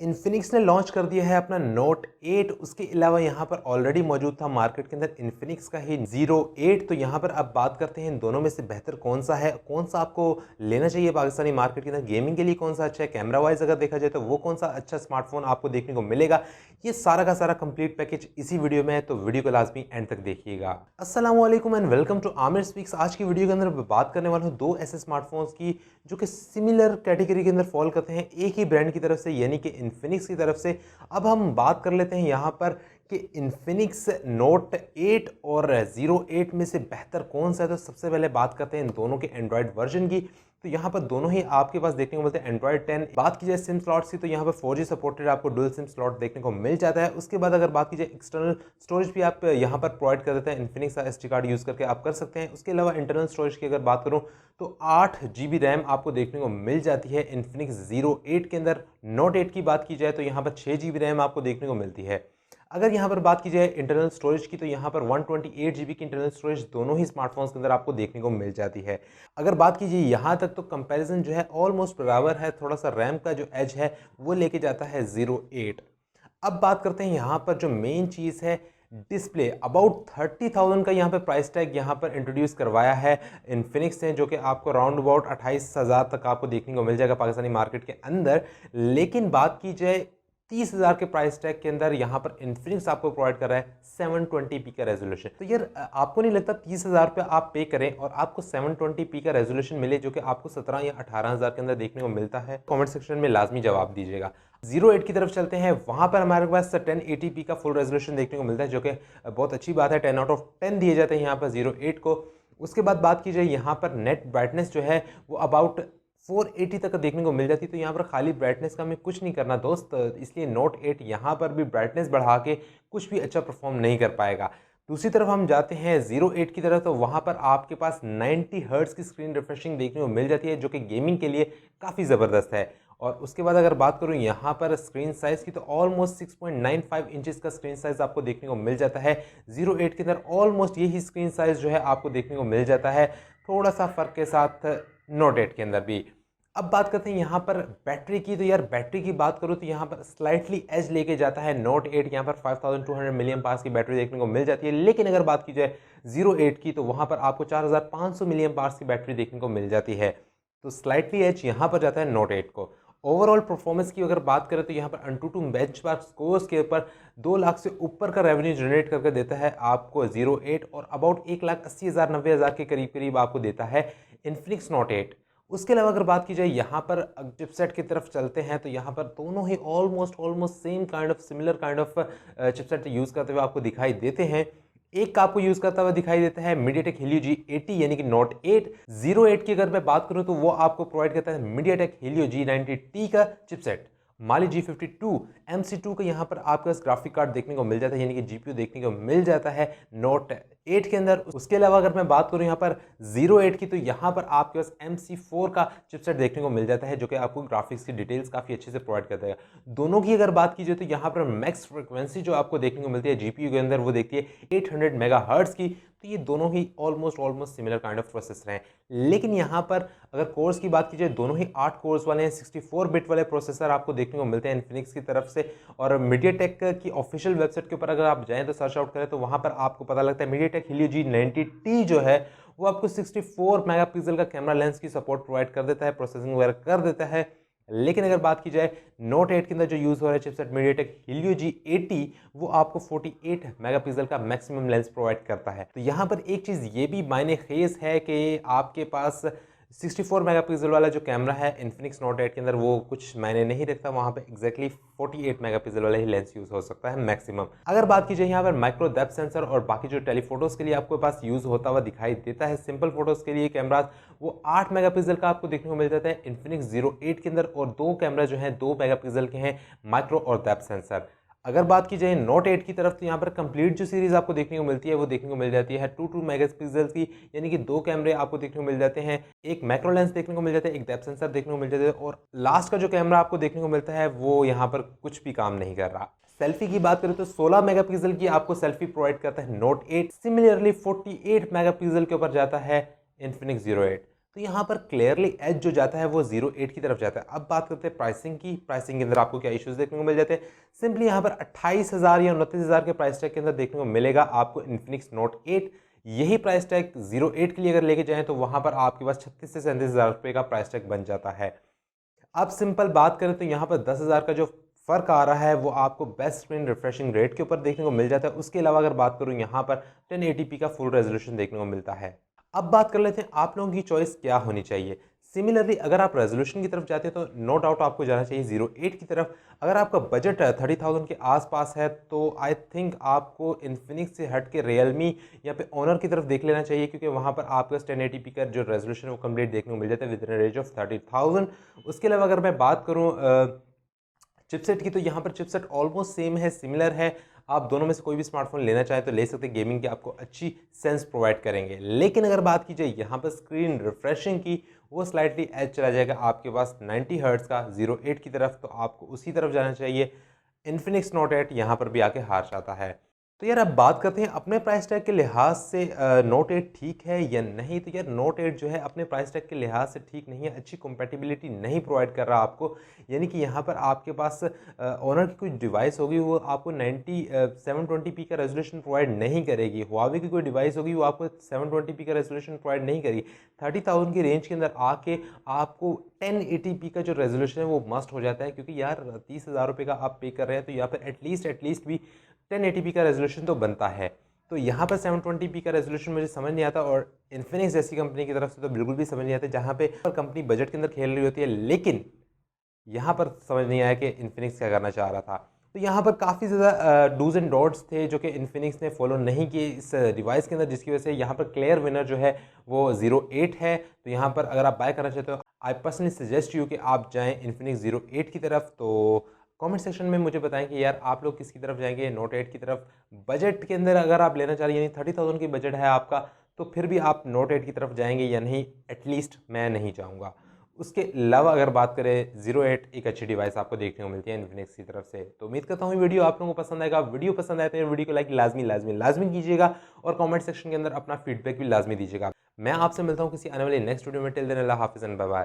Infinix ने launch कर दिया है अपना नोट 8। उसके अलावा यहाँ पर ऑलरेडी मौजूद था मार्केट के अंदर इन्फिनिक्स का ही ज़ीरो 8। तो यहाँ पर अब बात करते हैं इन दोनों में से बेहतर कौन सा है, कौन सा आपको लेना चाहिए पाकिस्तानी मार्केट के अंदर। गेमिंग के लिए कौन सा अच्छा है, कैमरा वाइज अगर देखा जाए तो वो कौन सा अच्छा स्मार्टफोन आपको देखने को मिलेगा, ये सारा का सारा कंप्लीट पैकेज इसी वीडियो में है। तो वीडियो को लाजमी एंड तक देखिएगा। अस्सलाम वालेकुम and welcome to Aamir Speaks. आज की वीडियो के अंदर बात करने वाला हूँ दो ऐसे स्मार्टफोन्स की जो कि सिमिलर कैटेगरी के अंदर फॉल करते हैं, एक ही ब्रांड की तरफ से यानी कि इन्फिनिक्स की तरफ से। अब हम बात कर लेते हैं यहाँ पर कि इन्फिनिक्स नोट 8 और ज़ीरो 8 में से बेहतर कौन सा है। तो सबसे पहले बात करते हैं इन दोनों के एंड्रॉयड वर्जन की। तो यहाँ पर दोनों ही आपके पास देखने को मिलते हैं एंड्रॉयड 10। बात की जाए सिम स्लॉट्स की तो यहाँ पर 4G सपोर्टेड आपको डुअल सिम स्लॉट देखने को मिल जाता है। उसके बाद अगर बात की जाए एक्सटर्नल स्टोरेज भी आप यहाँ पर प्रोवाइड कर देते हैं, इन्फिनिक्स SD कार्ड यूज़ करके आप कर सकते हैं। उसके अलावा इंटरनल स्टोरेज की अगर बात करूँ तो 8GB रैम आपको देखने को मिल जाती है इन्फिनिक्स ज़ीरो 8 के अंदर। नोट 8 की बात की जाए तो यहाँ पर 6GB रैम आपको देखने को मिलती है। अगर यहाँ पर बात की जाए इंटरनल स्टोरेज की तो यहाँ पर 128GB की इंटरनल स्टोरेज दोनों ही स्मार्टफोन्स के अंदर आपको देखने को मिल जाती है। अगर बात कीजिए यहाँ तक तो कंपैरिजन जो है ऑलमोस्ट बराबर है, थोड़ा सा रैम का जो एज है वो लेके जाता है ज़ीरो 8। अब बात करते हैं यहाँ पर जो मेन चीज़ है डिस्प्ले। अबाउट 30,000 का यहाँ पर प्राइस टैग यहाँ पर इंट्रोड्यूस करवाया है इन्फिनिक्स ने, जो कि आपको राउंड अबाउट 28,000 तक आपको देखने को मिल जाएगा पाकिस्तानी मार्केट के अंदर। लेकिन बात की जाए 30,000 के प्राइस टैग के अंदर यहाँ पर इन्फिनिक्स आपको प्रोवाइड कर रहा है 720p का रेजोल्यूशन। तो यार आपको नहीं लगता 30,000 पे आप पे करें और आपको 720p का रेजोल्यूशन मिले जो कि आपको 17 या 18,000 के अंदर देखने को मिलता है? कमेंट सेक्शन में लाजमी जवाब दीजिएगा। ज़ीरो 8 की तरफ चलते हैं, वहाँ पर हमारे पास 1080p का फुल रेजोल्यूशन देखने को मिलता है जो कि बहुत अच्छी बात है। 10 आउट ऑफ 10 दिए जाते हैं यहाँ पर ज़ीरो 8 को। उसके बाद बात की जाए यहाँ पर नेट ब्राइटनेस जो है वो अबाउट 480 तक देखने को मिल जाती है। तो यहाँ पर खाली ब्राइटनेस का हमें कुछ नहीं करना दोस्त, इसलिए नोट 8 यहाँ पर भी ब्राइटनेस बढ़ा के कुछ भी अच्छा परफॉर्म नहीं कर पाएगा। दूसरी तरफ हम जाते हैं ज़ीरो 8 की तरफ, तो वहाँ पर आपके पास 90 हर्ट्ज़ की स्क्रीन रिफ्रेशिंग देखने को मिल जाती है जो कि गेमिंग के लिए काफ़ी ज़बरदस्त है। और उसके बाद अगर बात करूँ यहाँ पर स्क्रीन साइज़ की तो ऑलमोस्ट 6.95 इंचज़ का स्क्रीन साइज़ आपको देखने को मिल जाता है। ज़ीरो 8 के अंदर ऑलमोस्ट यही स्क्रीन साइज़ जो है आपको देखने को मिल जाता है, थोड़ा सा फ़र्क के साथ नोट 8 के अंदर भी। अब बात करते हैं यहाँ पर बैटरी की। तो यार बैटरी की बात करूँ तो यहाँ पर स्लाइटली एज लेके जाता है नोट 8। यहाँ पर 5200 मिलियन पास की बैटरी देखने को मिल जाती है। लेकिन अगर बात की जाए ज़ीरो 8 की तो वहाँ पर आपको 4500 मिलियन पास की बैटरी देखने को मिल जाती है। तो स्लाइटली एज यहाँ पर जाता है नोट 8 को। ओवरऑल परफॉर्मेंस की अगर बात करें तो यहाँ पर अंटूटू बेंचमार्क स्कोर्स के ऊपर 2 लाख से ऊपर का रेवेन्यू जनरेट करके देता है आपको ज़ीरो 8, और अबाउट 1,80,000 90,000 के करीब करीब आपको देता है इन्फिनिक्स नोट 8। उसके अलावा अगर बात की जाए यहाँ पर चिपसेट की तरफ चलते हैं तो यहाँ पर दोनों ही almost same kind of similar kind of chipset use करते हुए आपको दिखाई देते हैं। एक का आपको यूज़ करता हुआ दिखाई देता है MediaTek Helio G80 यानी कि नोट 8। ज़ीरो 8 की अगर मैं बात करूँ तो वो आपको प्रोवाइड करता है MediaTek Helio G90T का चिपसेट। माली G52 MC2 का यहाँ पर आपका ग्राफिक कार्ड देखने को मिल जाता है यानी कि GPU देखने को मिल जाता है नोट 8 के अंदर। उसके अलावा अगर मैं बात करूँ यहाँ पर ज़ीरो 8 की तो यहाँ पर आपके पास MC4 का चिपसेट देखने को मिल जाता है जो कि आपको ग्राफिक्स की डिटेल्स काफ़ी अच्छे से प्रोवाइड करता है। दोनों की अगर बात की जाए तो यहाँ पर मैक्स फ्रिक्वेंसी जो आपको देखने को मिलती है GPU के अंदर वो देखती है 800 मेगाहर्ट्ज़ की। तो ये दोनों ही almost similar kind of processor हैं। लेकिन यहाँ पर अगर कोर्स की बात की जाए दोनों ही 8 कोर्स वाले हैं। 64 बिट वाले प्रोसेसर आपको देखने को मिलते हैं इन्फिनिक्स की तरफ से। और मीडियाटेक की ऑफिशियल वेबसाइट के ऊपर अगर आप जाएं तो सर्च आउट करें तो वहाँ पर आपको पता लगता है मीडियाटेक Helio G90T जो है वो आपको 64 मेगापिक्सल का कैमरा लेंस की सपोर्ट प्रोवाइड कर देता है, प्रोसेसिंग वगैरह कर देता है। लेकिन अगर बात की जाए नोट 8 के अंदर जो यूज़ हो रहा है चिपसेट MediaTek Helio G80 वो आपको 48 मेगापिक्सल का मैक्सिमम लेंस प्रोवाइड करता है। तो यहाँ पर एक चीज़ ये भी मायने खेज है कि आपके पास 64 मेगापिक्सल वाला जो कैमरा है इन्फिनिक्स नोट 8 के अंदर वो कुछ मायने नहीं रखता, वहाँ पे एग्जैक्टली 48 मेगापिक्सल वाला ही लेंस यूज़ हो सकता है मैक्सिमम। अगर बात की जाए यहाँ पर माइक्रो डेप्थ सेंसर और बाकी जो टेलीफोटोज़ के लिए आपके पास यूज़ होता हुआ दिखाई देता है, सिंपल फोटोज़ के लिए कैमराज वो 8 मेगापिक्सल का आपको देखने को मिल जाता है इन्फिनिक्स ज़ीरो 8 के अंदर। और दो कैमरा जो हैं 2 मेगापिक्सल के हैं माइक्रो और डेप्थ सेंसर। अगर बात की जाए नोट 8 की तरफ तो यहाँ पर कंप्लीट जो सीरीज़ आपको देखने को मिलती है वो देखने को मिल जाती है 2 मेगापिक्सल की, यानी कि 2 कैमरे आपको देखने को मिल जाते हैं, एक मैक्रो लेंस देखने को मिल जाता है, एक डेप्थ सेंसर देखने को मिल जाता है, और लास्ट का जो कैमरा आपको देखने को मिलता है वो यहाँ पर कुछ भी काम नहीं कर रहा। सेल्फी की बात करें तो 16 मेगापिक्सल की आपको सेल्फी प्रोवाइड करता है नोट 8। सिमिलरली 48 मेगापिक्सल के ऊपर जाता है इन्फिनिक्स ज़ीरो 8। तो यहाँ पर क्लियरली एज जो जाता है वो 08 की तरफ जाता है। अब बात करते हैं प्राइसिंग की। प्राइसिंग के अंदर आपको क्या इश्यूज देखने को मिल जाते हैं। सिंपली यहाँ पर 28,000 या 29,000 के प्राइस टैग के अंदर देखने को मिलेगा आपको इन्फिनिक्स नोट 8। यही प्राइस टैग 08 के लिए अगर लेके जाएं तो वहां पर आपके पास 36 से 37,000 रुपये का प्राइस टैग बन जाता है। अब सिंपल बात करें तो यहाँ पर 10,000 का जो फर्क आ रहा है वो आपको बेस्ट स्क्रीन रिफ्रेशिंग रेट के ऊपर देखने को मिल जाता है। उसके अलावा अगर बात करूँ यहाँ पर 1080p का फुल रेजोल्यूशन देखने को मिलता है। अब बात कर लेते हैं आप लोगों की चॉइस क्या होनी चाहिए। सिमिलरली अगर आप रेजोल्यूशन की तरफ जाते हैं तो नो डाउट आपको जाना चाहिए 08 की तरफ। अगर आपका बजट 30,000 के आसपास है तो आई थिंक आपको इन्फिनिक्स से हट के रियलमी या पे ऑनर की तरफ देख लेना चाहिए, क्योंकि वहाँ पर आपका 1080p का जो रेजोल्यूशन है वो कंप्लीट देखने को मिल जाता है विद इन रेंज ऑफ 30,000। उसके अलावा अगर मैं बात करूँ चिपसेट की, तो यहाँ पर चिपसेट ऑलमोस्ट सेम है, सिमिलर है। आप दोनों में से कोई भी स्मार्टफोन लेना चाहें तो ले सकते हैं। गेमिंग की आपको अच्छी सेंस प्रोवाइड करेंगे। लेकिन अगर बात की जाए यहाँ पर स्क्रीन रिफ्रेशिंग की, वो स्लाइटली एज चला जाएगा आपके पास 90 हर्ट्ज का 08 की तरफ, तो आपको उसी तरफ जाना चाहिए। इन्फिनिक्स नोट 8 यहाँ पर भी आके हार जाता है। तो यार अब बात करते हैं अपने प्राइस टैग के लिहाज से नोट 8 ठीक है या नहीं। तो यार नोट 8 जो है अपने प्राइस टैग के लिहाज से ठीक नहीं है, अच्छी कंपैटिबिलिटी नहीं प्रोवाइड कर रहा आपको। यानी कि यहाँ पर आपके पास ऑनर की कोई डिवाइस होगी वो आपको 720p का रेजोल्यूशन प्रोवाइड नहीं करेगी। हुआवे की कोई डिवाइस होगी वो आपको 720p का रेजोल्यूशन प्रोवाइड नहीं करेगी। 30,000 की रेंज के अंदर आके आपको 1080p का जो रेजोल्यूशन है वो मस्ट हो जाता है, क्योंकि यार 30,000 रुपये का आप पे कर रहे हैं तो यहाँ पर एटलीस्ट भी 1080p का रेजोल्यूशन तो बनता है। तो यहाँ पर 720p का रेजोल्यूशन मुझे समझ नहीं आता, और इन्फिनिक्स जैसी कंपनी की तरफ से तो बिल्कुल भी समझ नहीं आता, जहाँ पे कंपनी बजट के अंदर खेल रही होती है। लेकिन यहाँ पर समझ नहीं आया कि इन्फिनिक्स क्या करना चाह रहा था। तो यहाँ पर काफ़ी ज़्यादा डूज एंड डॉट्स थे जो कि इन्फिनिक्स ने फॉलो नहीं किए इस डिवाइस के अंदर, जिसकी वजह से यहाँ पर क्लियर विनर जो है वो 08 है। तो यहाँ पर अगर आप बाय करना चाहते हो, आई पर्सनली सजेस्ट यू कि आप जाएँ इन्फिनिक्स 08 की तरफ। तो कमेंट सेक्शन में मुझे बताएं कि यार आप लोग किसकी तरफ जाएंगे, नोट 8 की तरफ। बजट के अंदर अगर आप लेना चाह रहे हैं, यानी 30,000 की बजट है आपका, तो फिर भी आप नोट 8 की तरफ जाएंगे या नहीं, एटलीस्ट मैं नहीं चाहूँगा। उसके अलावा अगर बात करें 08 एक अच्छी डिवाइस आपको देखने को मिलती है इन्फिनिक्स की तरफ से। तो उम्मीद करता हूँ वीडियो आप लोगों को पसंद आएगा। वीडियो पसंद आए तो वीडियो को लाइक लाजमी कीजिएगा, और कमेंट सेक्शन के अंदर अपना फीडबैक भी लाजमी दीजिएगा। मैं आपसे मिलता हूँ किसी आने वाली नेक्स्ट वीडियो में। टिल देन अल्लाह हाफिज़ एंड बाय बाय।